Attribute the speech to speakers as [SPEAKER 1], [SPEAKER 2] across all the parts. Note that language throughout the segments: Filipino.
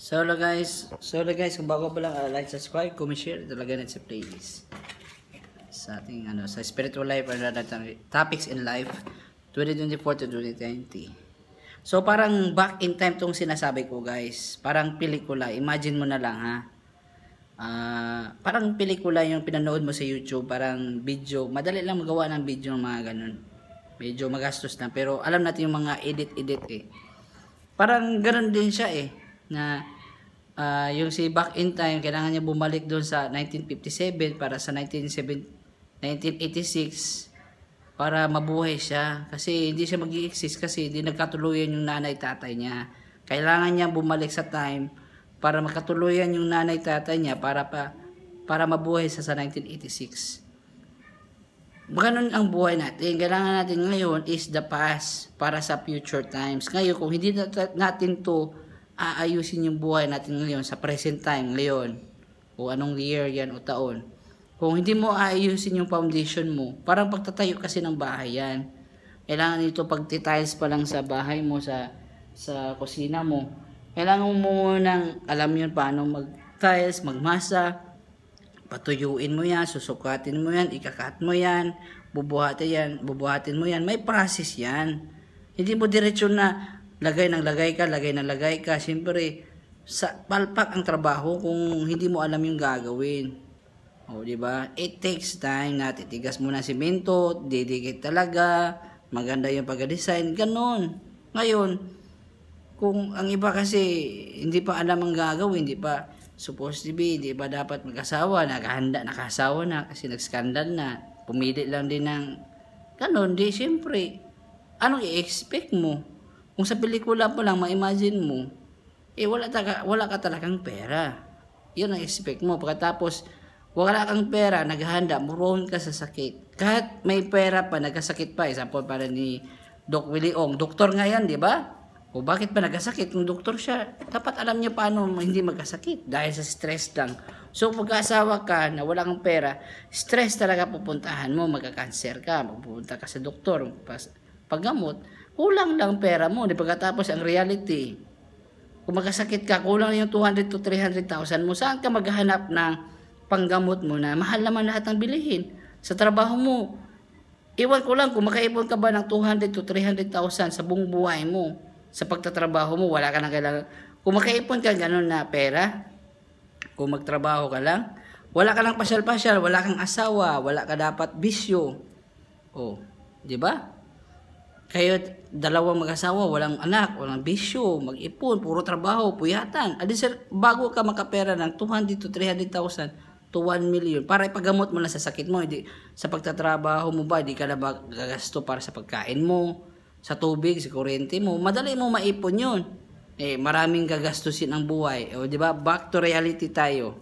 [SPEAKER 1] So hello guys, kung bago pa lang, like, subscribe, comment, share, talaga na sa playlist. Sa ating sa spiritual life or topics in life 2024 to 2020. So parang back in time tong sinasabi ko guys, parang pelikula. Imagine mo na lang ha. Parang pelikula yung pinanood mo sa YouTube, parang video. Madali lang magawa ng video mga ganun. Medyo magastos na pero alam natin yung mga edit eh. Parang ganun din siya na yung si back in time kailangan niya bumalik doon sa 1957 para sa 1986 para mabuhay siya kasi hindi siya mag-i-exist kasi hindi nagkatuluyan yung nanay tatay niya. Kailangan niya bumalik sa time para makatuluyan yung nanay tatay niya para mabuhay siya sa 1986. Ganun ang buhay natin. Kailangan natin ngayon is the past para sa future times. Ngayon, kung hindi natin to aayusin yung buhay natin ngayon sa present time ngayon o anong year yan o taon, kung hindi mo aayusin yung foundation mo, parang pagtatayo kasi ng bahay yan. Kailangan ito pagtitiles pa lang sa bahay mo, sa kusina mo. Kailangan mo munang alam yun paano mag-tiles, magmasa, patuyuin mo yan, susukatin mo yan, ikakat mo yan, bubuhatin mo yan. May process yan. Hindi mo diretsyo na lagay ng lagay ka. Siyempre, palpak ang trabaho kung hindi mo alam yung gagawin. O, diba? It takes time na titigas mo na simento, didikit talaga, maganda yung pag-design, ganun. Ngayon, kung ang iba kasi hindi pa alam ang gagawin, hindi pa supposed to be, hindi pa dapat mag-asawa, nakasawa na kasi nag-scandal na, pumili lang din ng ganun, di siyempre, anong i-expect mo? Kung sa pelikula pa lang, ma-imagine mo, wala ka talagang pera. Yun ang expect mo. Pagkatapos, wala kang pera, naghahanda, muroon ka sa sakit. Kahit may pera pa, nagkasakit pa. Example para ni Doc Willie Ong. Doktor nga yan, di ba? O bakit pa nagkasakit? Kung doktor siya, dapat alam niya paano hindi magkasakit. Dahil sa stress lang. So, pag-asawa ka na wala kang pera, stress talaga pupuntahan mo. Magka-cancer ka, pupunta ka sa doktor. Paggamot, kulang lang pera mo. Di pagkatapos ang reality, kung magkasakit ka, kulang yung 200 to 300,000 mo. Saan ka maghahanap ng panggamot mo na mahal naman lahat ng bilihin? Sa trabaho mo, iwan ko lang kung makaipon ka ba ng 200 to 300,000 sa buong buhay mo. Sa pagtatrabaho mo, wala ka na kailangan. Kung makaipon ka ganun na pera, kung magtrabaho ka lang, wala ka lang pasyal-pasyal, wala kang asawa, wala ka dapat bisyo. O, di ba? Kayo, dalawang mag-asawa, walang anak, walang bisyo, mag-ipon, puro trabaho, puyatan. Bago ka makapera ng 200 to 300,000 to 1 million, para ipagamot mo na sa sakit mo, hindi, sa pagtatrabaho mo ba, hindi ka na gagasto para sa pagkain mo, sa tubig, sa kuryente mo, madali mo maipon yun. Maraming gagastusin ang buhay. O, di ba? Back to reality tayo.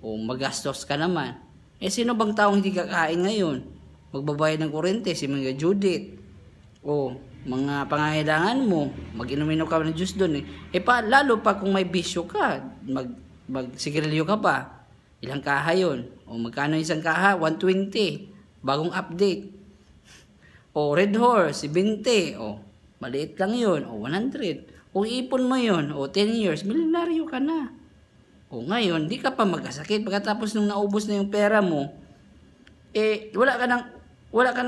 [SPEAKER 1] O, magastos ka naman. Sino bang taong hindi kakain ngayon? Magbabayad ng kuryente, si Mga Judith. O, mga pangangailangan mo, mag-inom ka ng juice doon lalo pa kung may bisyo ka, magsigarilyo ka pa, ilang kaha yun? O, magkano isang kaha? 120, bagong update. O, Red Horse, 20, o, maliit lang yun, o, 100. Kung ipon mo yun, o, 10 years, milyonaryo ka na. O, ngayon, di ka pa magkasakit. Pagkatapos nung naubos na yung pera mo, wala ka na,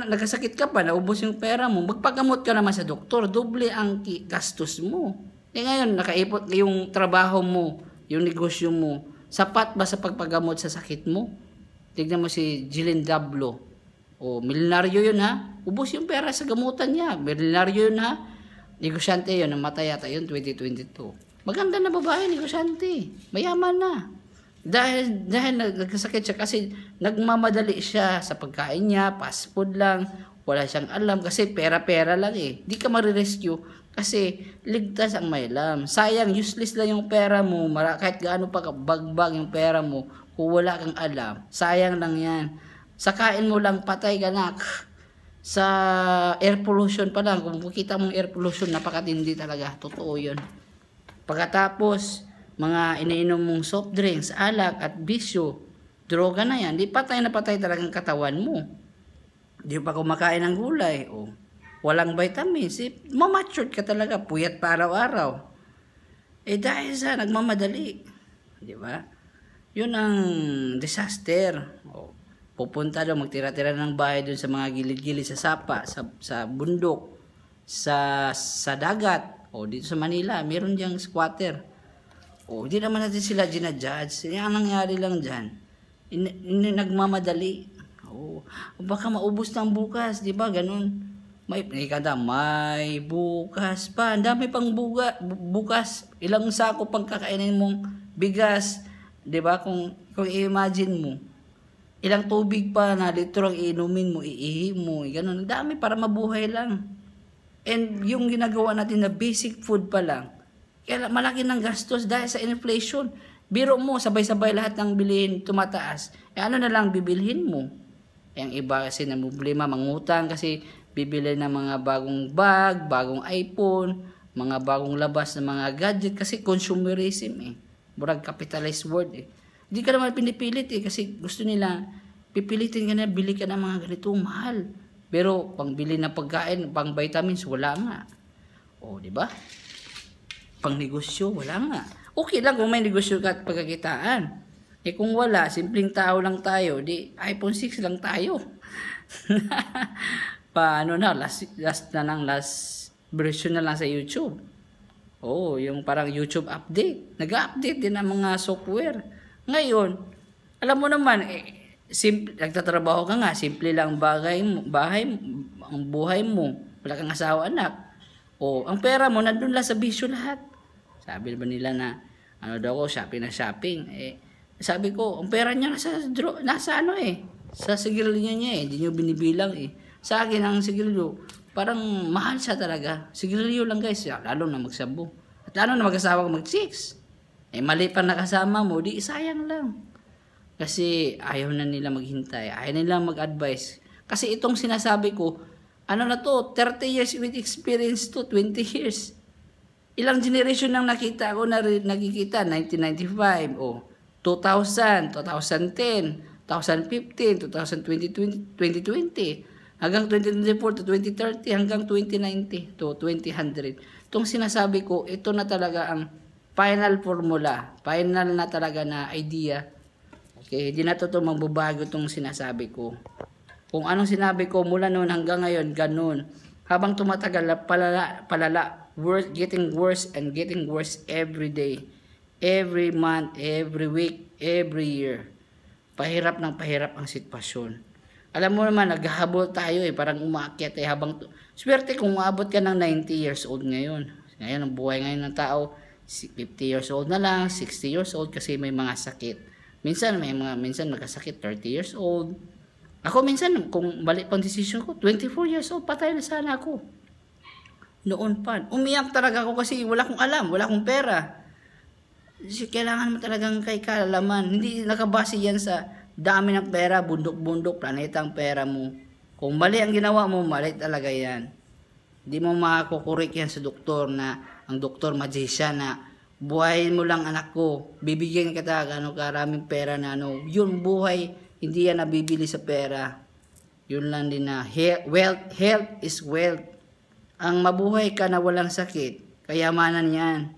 [SPEAKER 1] nagkasakit ka pa, naubos yung pera mo, magpagamot ka naman sa doktor, doble ang gastos mo. Ngayon, nakaipot yung trabaho mo, yung negosyo mo, sapat ba sa pagpagamot sa sakit mo? Tignan mo si Jillian Dablo. O, milyonaryo yun ha, ubos yung pera sa gamutan niya, milyonaryo yun ha, negosyante yun, namatay yata yun 2022. Maganda na babae, negosyante, mayaman na. Dahil nagkasakit siya kasi nagmamadali siya sa pagkain niya, fast food lang, wala siyang alam kasi pera-pera lang Di ka marirescue kasi ligtas ang may alam. Sayang, useless lang yung pera mo, kahit gaano pa bagbag yung pera mo, kung wala kang alam, sayang lang yan. Sa kain mo lang, patay ka na. Sa air pollution pa lang, kung makita mong air pollution, napakatindi talaga, totoo yun. Pagkatapos, mga iniinom mong soft drinks, alak at bisyo, droga na yan, di patay na patay talagang katawan mo. Di pa kumakain ng gulay, walang vitamins, mamatured ka talaga, puyat pa araw-araw. Eh dahil sa nagmamadali, di ba? Yun ang disaster. O, pupunta daw, magtira-tira ng bahay doon sa mga gilid-gilid, sa sapa, sa bundok, sa dagat. O, dito sa Manila, meron diyang squatter. O, hindi naman natin sila ginadjudge. Ang nangyari lang dyan, nagmamadali. O, baka maubos ng bukas, di ba? Ganun. May bukas pa. Ang dami pang bukas. Ilang sako pang kakainin mong bigas. 'Di ba? Kung i-imagine mo, ilang tubig pa na litro ang iinumin mo, iihi mo, ganun. Ang dami para mabuhay lang. And yung ginagawa natin na basic food pa lang, kaya malaki ng gastos dahil sa inflation. Biro mo, sabay-sabay lahat ng bilihin tumataas. Eh ano na lang bibilhin mo? Yung iba kasi na problema, mangutang kasi bibili ng mga bagong bag, bagong iPhone, mga bagong labas ng mga gadget kasi consumerism eh. Murag capitalist word eh. Hindi ka naman pinipilit eh kasi gusto nila pipilitin ka na bili ka ng mga ganito mahal. Pero pangbili ng pagkain, pang vitamins wala nga. O, di ba? Pang negosyo wala nga. Okay lang kung may negosyo ka at pagkakitaan. Eh kung wala, simpleng tao lang tayo, di iPhone 6 lang tayo. Paano na, last version na lang sa YouTube. Oh, yung parang YouTube update. Nag-update din ang mga software. Ngayon, alam mo naman, nagtatrabaho ka nga, simple lang ang buhay mo. Wala kang asawa, anak. Oh, ang pera mo, nandun lang sa bisyo lahat. Sabi ba nila na, ano daw ko, shopping na shopping. Eh, sabi ko, ang pera niya nasa ano eh, sa sigarilyo niya eh, hindi niyo binibilang eh. Sa akin, ang sigarilyo, parang mahal siya talaga. Sigarilyo lang guys, lalo na magsabo. At lalo na mag-asawa ko mag-chicks. Eh, mali pa nakasama mo, di sayang lang. Kasi ayaw na nila maghintay, ayaw nila mag-advise. Kasi itong sinasabi ko, ano na to, 30 years with experience to, 20 years. Ilang generation nang nakita ko na nakikita, 1995, 2000, 2010, 2015, 2020, 2020. Hanggang 2024 to 2030, hanggang 2090 to 2100. Itong sinasabi ko, ito na talaga ang final formula. Final na talaga na idea. Okay, hindi na to magbabago itong sinasabi ko. Kung anong sinabi ko mula noon hanggang ngayon, ganun. Habang tumatagal, palala, getting worse and getting worse every day. Every month, every week, every year. Pahirap ng pahirap ang sitwasyon. Alam mo naman, naghahabol tayo eh, parang umaakyat eh, swerte kung umabot ka ng 90 years old ngayon. Ngayon, ang buhay ngayon ng tao, 50 years old na lang, 60 years old kasi may mga sakit. Minsan magkasakit, 30 years old. Ako minsan, kung balik pang decision ko, 24 years old, patay na sana ako. Noon pa. Umiyak talaga ako kasi wala akong alam, wala akong pera. Kailangan mo talagang kay kaalaman. Hindi nakabase yan sa dami ng pera, bundok-bundok, planeta ang pera mo. Kung mali ang ginawa mo, mali talaga yan. Hindi mo makakukurik yan sa doktor na, ang doktor magician na, buhayin mo lang anak ko, bibigyan kita gano'ng karaming pera na ano, yun buhay, hindi yan nabibili sa pera. Yun lang din na, health is wealth. Ang mabuhay ka na walang sakit, kayamanan yan.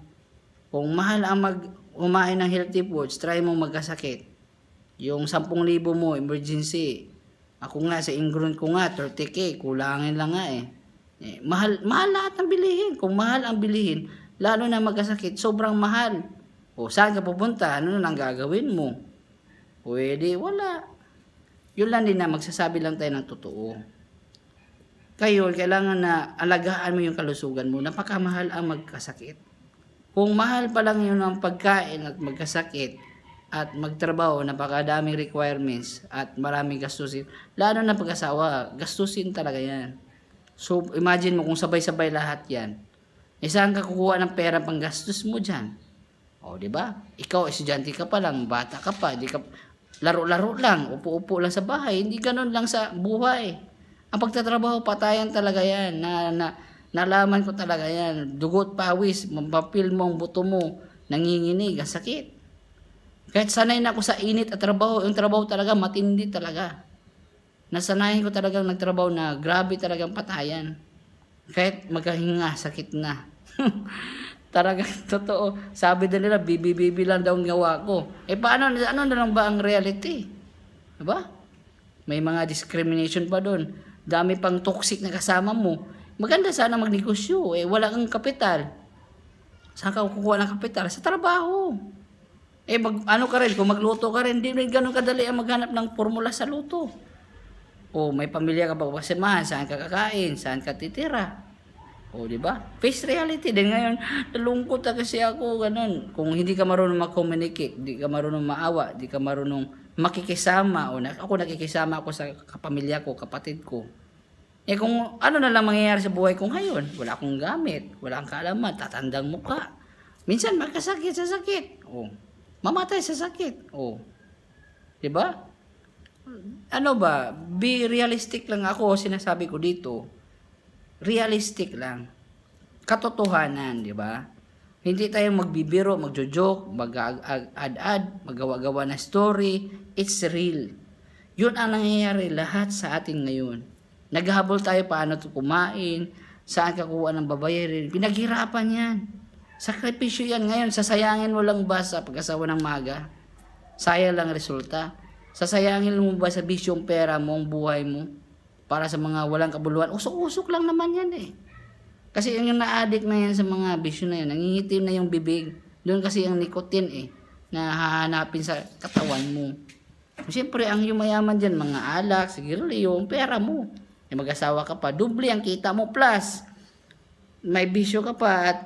[SPEAKER 1] Kung mahal ang umain ng healthy foods, try mo magkasakit. Yung 10,000 mo, emergency. Ako nga, sa ingron ko nga, 30K, kulangin lang nga eh. Mahal lahat ng bilihin. Kung mahal ang bilihin, lalo na magkasakit, sobrang mahal. O, saan ka pupunta? Ano na ang gagawin mo? Pwede, wala. Yun lang din na, magsasabi lang tayo ng totoo. Kayo, kailangan na alagaan mo yung kalusugan mo. Napakamahal ang magkasakit. Kung mahal pa lang yun ang pagkain at magkasakit, at magtrabaho, napakadaming requirements at maraming gastusin. Lalo na pag-asawa, gastusin talaga yan. So, imagine mo kung sabay-sabay lahat yan. Saan ka kukuha ng pera pang gastos mo dyan? O, di ba? Ikaw, estudyante ka pa lang, bata ka pa, di ka, laro-laro lang, upo-upo lang sa bahay, hindi ganun lang sa buhay. Ang pagtatrabaho, patayan talaga yan. Nalaman ko talaga yan. Dugot, pawis, mapapil mo ang buto mo, nanginginig, ang sakit. Kahit sanay na ako sa init at trabaho, yung trabaho talaga matindi talaga. Nasanayin ko talagang nagtrabaho na grabe talagang patayan. Kahit magkahinga, sakit na. Talagang totoo. Sabi din nila, bibi-bibi lang daw ang gawa ko. Paano, ano na lang ba ang reality? Diba? May mga discrimination pa doon. Dami pang toxic na kasama mo. Maganda sana magnegosyo. Wala kang kapital. Saan ka kukuha ng kapital? Sa trabaho. Ano ka rin, kung magluto ka rin, di rin ganun kadali ang maghanap ng formula sa luto. May pamilya ka ba kasamahan, saan ka kakain, saan ka titira. Di ba? Face reality din ngayon. Nalungkot na kasi ako, ganun. Kung hindi ka marunong mag-communicate, di ka marunong maawa, di ka marunong makikisama, ako nakikisama ako sa kapamilya ko, kapatid ko. Kung ano na lang mangyayari sa buhay ko ngayon, wala akong gamit, wala akong kaalaman, tatandang mukha. Minsan magkasakit sa sakit. Mamatay sa sakit. Di ba? Ano ba? Be realistic lang ako, sinasabi ko dito. Realistic lang. Katotohanan, di ba? Hindi tayo magbibiro, magjo-joke, mag-ad-ad, magawa-gawa na story. It's real. Yun ang nangyayari lahat sa atin ngayon. Naghahabol tayo paano kumain, saan ka kuha ng babayarin. Pinaghirapan yan. Sakripisyo yan ngayon. Sasayangin mo lang ba sa pag-asawa ng maga? Sayang lang resulta. Sasayangin mo ba sa bisyong pera mo, ang buhay mo? Para sa mga walang kabuluhan. Usok-usok lang naman yan Kasi yung na-addict na yan sa mga bisyo na yan, nangingitim na yung bibig. Doon kasi yung nicotine na hahanapin sa katawan mo. Siyempre, ang yumayaman dyan, mga alak, sigarilyo, yung pera mo. Mag-asawa ka pa, doble ang kita mo, plus may bisyo ka pa at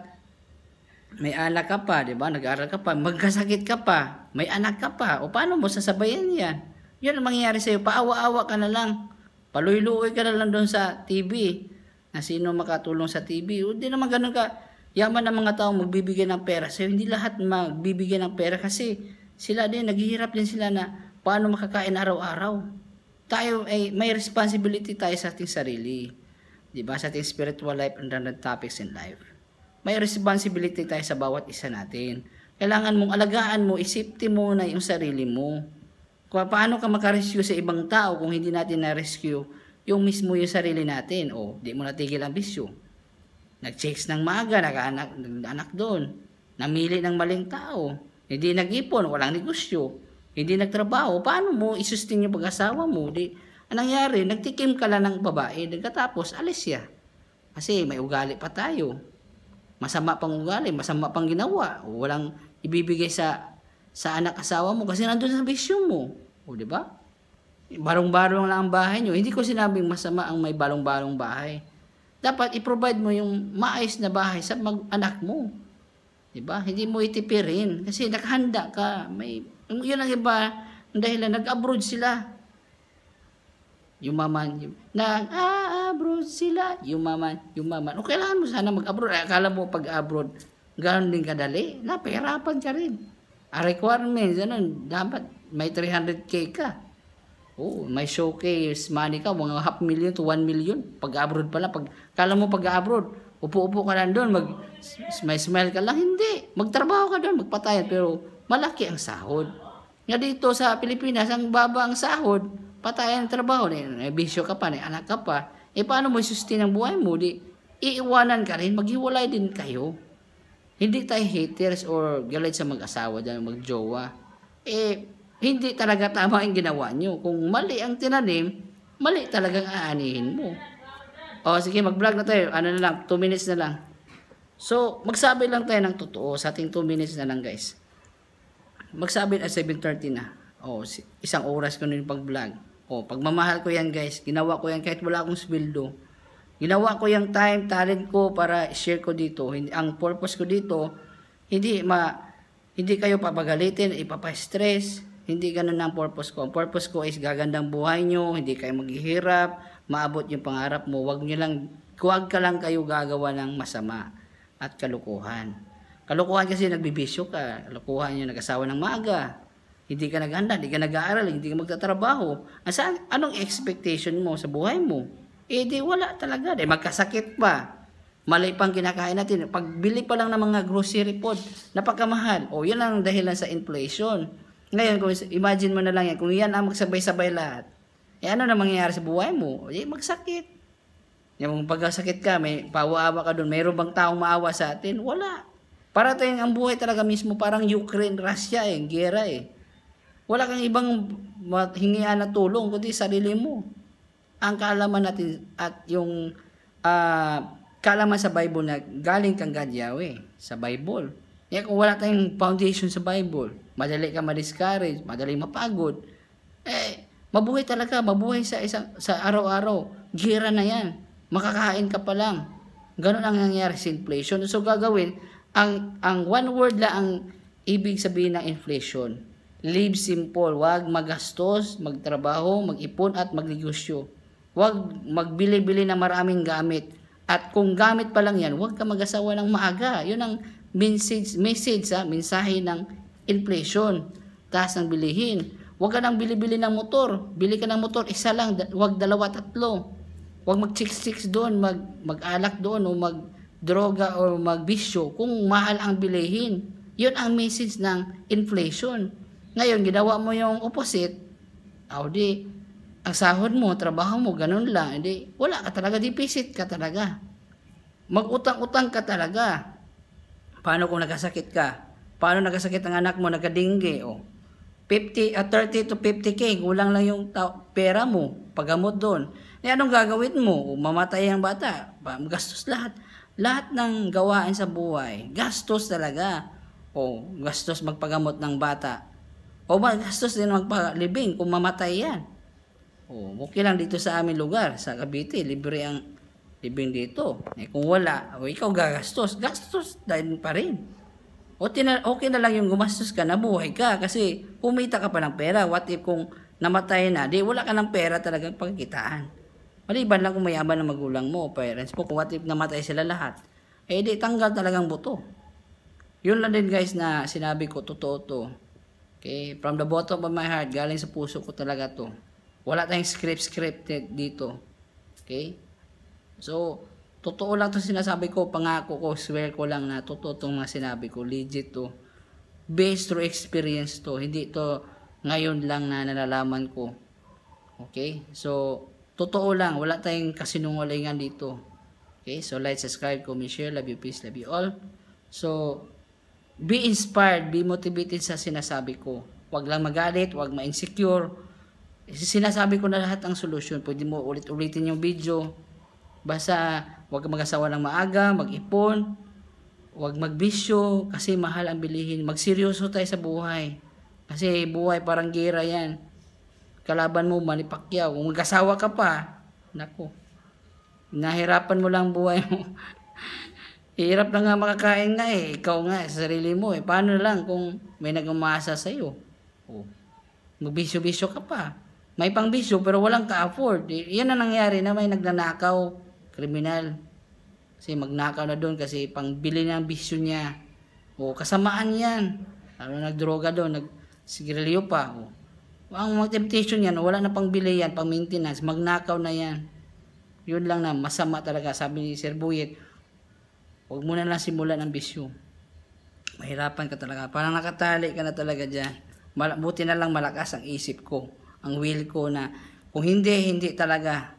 [SPEAKER 1] may alak ka pa, di ba? Nag-aaral ka pa, magkasakit ka pa, may anak ka pa. Paano mo sasabayan yan? Yun ang mangyayari sa'yo, paawa-awa ka na lang. Paluy-luoy ka na lang doon sa TV. Na sino makatulong sa TV. Hindi naman ganun ka. Yaman ng mga tao magbibigay ng pera sa'yo. Hindi lahat magbibigay ng pera kasi sila din, naghihirap din sila na paano makakain araw-araw. Tayo may responsibility tayo sa ating sarili. Diba? Sa ating spiritual life and other topics in life. May responsibility tayo sa bawat isa natin. Kailangan mong alagaan mo, isipti mo na yung sarili mo. Kung paano ka makarescue sa ibang tao kung hindi natin na-rescue yung mismo yung sarili natin. Di mo natigil ang bisyo. Nag-chase ng maaga, nag-anak doon. Namili ng maling tao. Hindi nag-ipon, walang negosyo. Hindi nagtrabaho. Paano mo isustain yung pag-asawa mo? Anong nangyari? Nagtikim ka lang ng babae. Nagkatapos, alis siya. Kasi may ugali pa tayo. Masama pang ugali, masama pang ginawa. Walang ibibigay sa anak-asawa mo kasi nandun sa bisyo mo. Di ba? Barong-barong lang ang bahay nyo. Hindi ko sinabing masama ang may barong-barong bahay. Dapat i-provide mo yung maayos na bahay sa anak mo. Di ba? Hindi mo itipirin kasi nakahanda ka. Yun ang iba dahil nag-abroad sila. Nag-abroad sila. Yumaman. Kailangan mo sana mag-abroad. Akala mo pag-abroad, gano'n din kadali. Napahirapan ka rin. A requirements, dapat may 300K ka. May showcase money ka, mga 500,000 to 1 million. Pag-abroad pala. Akala mo pag-abroad, upo-upo ka lang doon, may smile ka lang. Hindi. Magtrabaho ka doon, magpatayan. Pero malaki ang sahod. Nga dito sa Pilipinas, ang baba ang sahod. Patayan ang trabaho, bisyo ka pa, anak ka pa, paano mo sustain ang buhay mo? Iiwanan ka rin, maghiwalay din kayo. Hindi tayo haters or galit sa mag-asawa dahil mag-jowa. Hindi talaga tama ang ginawa nyo. Kung mali ang tinanim, mali talagang aanihin mo. Sige, mag-vlog na tayo. 2 minutes na lang. So, magsabi lang tayo ng totoo sa ating 2 minutes na lang, guys. Magsabi at 7:30 na. 1 oras ko na yung pag-vlog. Pagmamahal ko yan, guys. Ginawa ko yan kahit wala akong sweldo. Ginawa ko yung time, talent ko para share ko dito. Ang purpose ko dito, hindi kayo papagalitin, ipapa-stress. Hindi ganun ang purpose ko. Ang purpose ko is gagandang buhay nyo, hindi kayo maghihirap, maabot yung pangarap mo. Huwag ka lang kayo gagawa ng masama at kalukuhan. Kalukuhan kasi nagbibisyo ka. Kalukuhan yung nag-asawa ng maaga. Hindi ka naghanda, hindi ka nag-aaral, hindi ka magtatrabaho. Anong expectation mo sa buhay mo? Di wala talaga. Magkasakit pa. Mali pang kinakain natin. Pagbili pa lang ng mga grocery food, napakamahal. Yan ang dahilan sa inflation. Ngayon, imagine mo na lang yan, kung yan ang magsabay-sabay lahat, ano na mangyayari sa buhay mo? Magsakit. Yung pagkasakit ka, may paawa ka doon, mayroon bang taong maawa sa atin? Wala. Para tayong ang buhay talaga mismo parang Ukraine, Russia gera Wala kang ibang hingian na tulong kundi sarili mo. Ang kaalaman natin at yung kaalaman sa Bible na galing kang God Yahweh sa Bible. Kung wala tayong foundation sa Bible, madali ka ma-discourage, madali mapagod. Mabuhay talaga, mabuhay sa araw-araw. Gira na yan. Makakain ka pa lang. Ganun ang nangyayari sa inflation. So gagawin, ang one word lang ang ibig sabihin ng inflation. Live simple. Huwag magastos, magtrabaho, mag-ipon at magnegosyo. Huwag magbili-bili ng maraming gamit. At kung gamit pa lang yan, huwag ka mag-asawa ng maaga. Yun ang mensahe ng inflation. Taas ng bilihin. Huwag ka nang bili-bili ng motor. Bili ka ng motor, isa lang. Huwag dalawa, tatlo. Huwag mag-chicks doon, mag-alak doon, o mag-droga o mag-bisyo kung mahal ang bilihin. Yun ang message ng inflation. Ngayon, ginawa mo yung opposite, ang sahod mo, trabaho mo, ganun lang. Wala ka talaga, deficit ka talaga. Mag-utang-utang ka talaga. Paano kung nagkasakit ka? Paano nagkasakit ang anak mo, nagkadingge? 30 to 50K, kulang lang yung pera mo, paggamot doon. Anong gagawin mo? Mamatay ang bata, gastos lahat. Lahat ng gawain sa buhay, gastos talaga. Gastos magpagamot ng bata. Gastos din magpalibing kung mamatay yan. Okay lang dito sa aming lugar, sa Cavite, libre ang libing dito. Kung wala, ikaw gagastos. Gastos dahil pa rin. Okay na lang yung gumastos ka, nabuhay ka kasi kumita ka pa ng pera. What if kung namatay na, wala ka ng pera talagang pagkitaan. Maliban lang kung mayaman ng magulang mo, parents mo. Kung what if namatay sila lahat, tanggal talagang buto. Yun lang din guys na sinabi ko, totoo to. Okay, from the bottom of my heart, galing sa puso ko talaga to. Wala tayong scripted dito. Okay? So, totoo lang to sinasabi ko, pangako ko, swear ko lang na totoo itong mga sinabi ko, legit to. Based through experience to, hindi to ngayon lang na nalalaman ko. Okay? So, totoo lang, wala tayong kasinungalingan dito. Okay? So, like, subscribe, comment, share, love you, peace, love you all. So, be inspired, be motivated sa sinasabi ko. Huwag lang magalit, huwag ma-insecure. Sinasabi ko na lahat ang solusyon. Pwede mo ulit-ulitin yung video. Basta, huwag mag-asawa ng maaga, mag-ipon, huwag magbisyo, kasi mahal ang bilihin. Magseryoso tayo sa buhay. Kasi buhay parang gira yan. Kalaban mo, Manny Pacquiao. Kung mag-asawa ka pa, naku, nahirapan mo lang buhay mo. Hirap na nga makakain nga ikaw nga sa sarili mo Paano lang kung may nag-umasa sa'yo? Magbisyo-bisyo ka pa. May pang-bisyo pero walang ka-afford. Yan ang nangyari na may nagnanakaw, kriminal. Kasi magnakaw na doon kasi pangbili ng bisyo niya. Kasamaan yan. Nagdroga doon, nagsigarilyo pa. Ang mga temptation yan, wala na pangbili yan, pang maintenance, magnakaw na yan. Yun lang na masama talaga. Sabi ni Sir Buyet, huwag mo na lang simulan ng bisyo. Mahirapan ka talaga. Parang nakatali ka na talaga dyan. Buti na lang malakas ang isip ko. Ang will ko na kung hindi talaga.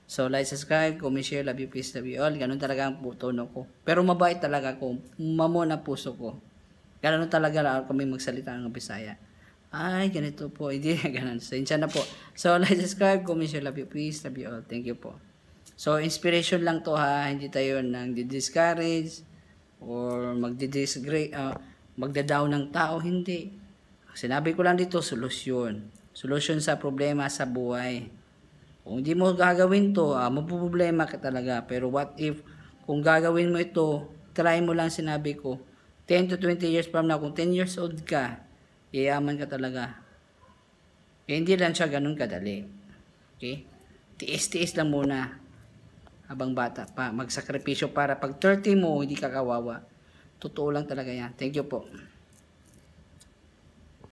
[SPEAKER 1] So, like, subscribe, comment, share, love you, peace, love you all. Ganun talaga ang tono ko. Pero mabait talaga ko. Mamon ang puso ko. Ganun talaga kami magsalita ng Bisaya. Ay, ganito po. Hindi na ganun. So, insya na po. So, like, subscribe, comment, share, love you, peace, love you all. Thank you po. So, inspiration lang to ha. Hindi tayo nang di-discourage or magda-down ng tao. Hindi. Sinabi ko lang dito, solusyon. Solusyon sa problema sa buhay. Kung hindi mo gagawin to, mapuproblema ka talaga. Pero what if, kung gagawin mo ito, try mo lang sinabi ko, 10 to 20 years from now, kung 10 years old ka, yayaman ka talaga. Hindi lang siya ganun kadali. Okay? Tiis-tiis lang muna. Habang bata pa, magsakripisyo para pag 30 mo, hindi ka kawawa. Totoo lang talaga yan. Thank you po.